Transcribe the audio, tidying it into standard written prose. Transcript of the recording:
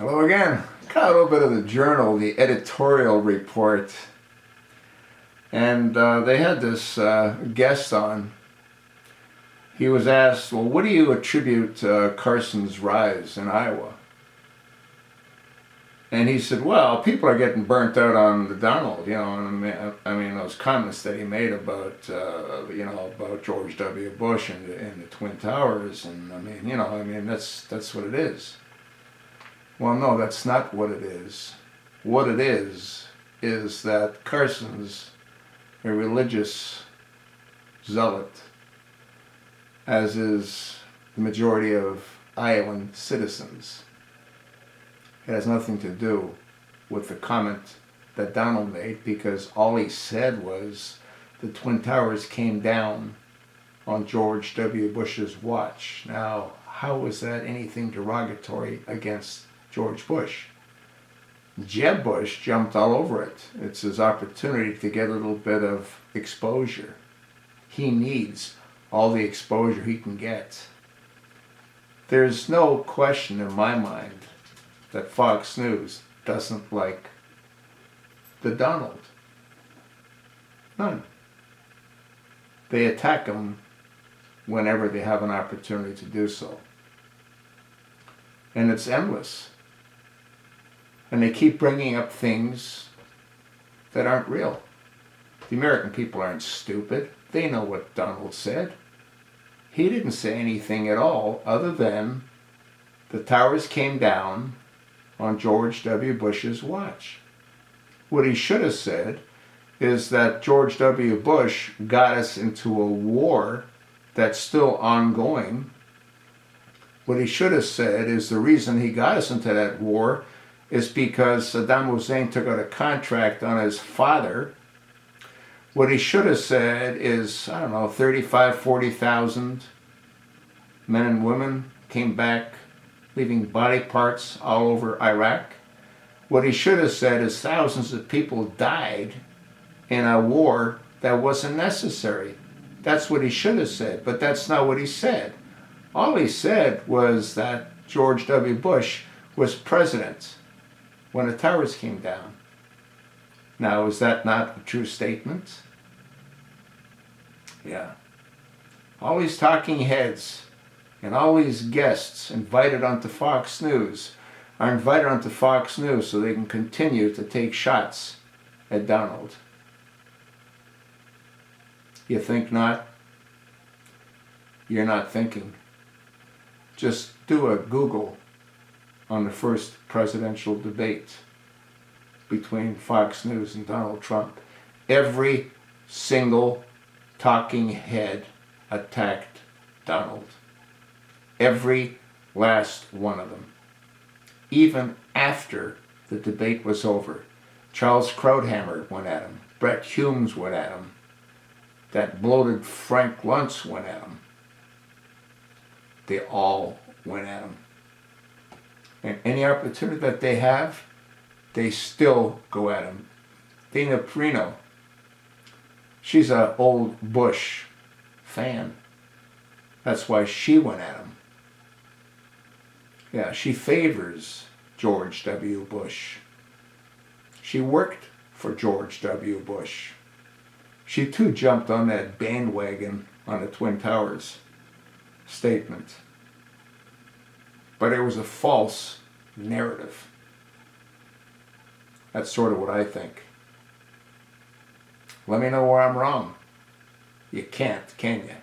Hello again. Got a little bit of the journal, the editorial report, and they had this guest on. He was asked, well, what do you attribute Carson's rise in Iowa? And he said, well, people are getting burnt out on the Donald, I mean those comments that he made about, about George W. Bush and the Twin Towers, and that's what it is. Well, no, that's not what it is. What it is that Carson's a religious zealot, as is the majority of Iowan citizens. It has nothing to do with the comment that Donald made, because all he said was the Twin Towers came down on George W. Bush's watch. Now, how is that anything derogatory against George Bush? Jeb Bush jumped all over it. It's his opportunity to get a little bit of exposure. He needs all the exposure he can get. There's no question in my mind that Fox News doesn't like the Donald. None. They attack him whenever they have an opportunity to do so. And it's endless. And they keep bringing up things that aren't real. The American people aren't stupid. They know what Donald said. He didn't say anything at all other than the towers came down on George W. Bush's watch. What he should have said is that George W. Bush got us into a war that's still ongoing. What he should have said is the reason he got us into that war is because Saddam Hussein took out a contract on his father. What he should have said is, 40,000 men and women came back leaving body parts all over Iraq. What he should have said is thousands of people died in a war that wasn't necessary. That's what he should have said, but that's not what he said. All he said was that George W. Bush was president when the towers came down. Now, is that not a true statement? Yeah. All these talking heads and all these guests invited onto Fox News are invited onto Fox News so they can continue to take shots at Donald. You think not? You're not thinking. Just do a Google on the first presidential debate between Fox News and Donald Trump. Every single talking head attacked Donald. Every last one of them. Even after the debate was over, Charles Krauthammer went at him. Brett Humes went at him. That bloated Frank Luntz went at him. They all went at him. And any opportunity that they have, they still go at him. Dana Perino, she's an old Bush fan. That's why she went at him. Yeah, she favors George W. Bush. She worked for George W. Bush. She too jumped on that bandwagon on the Twin Towers statement. But it was a false narrative. That's sort of what I think. Let me know where I'm wrong. You can't, can you?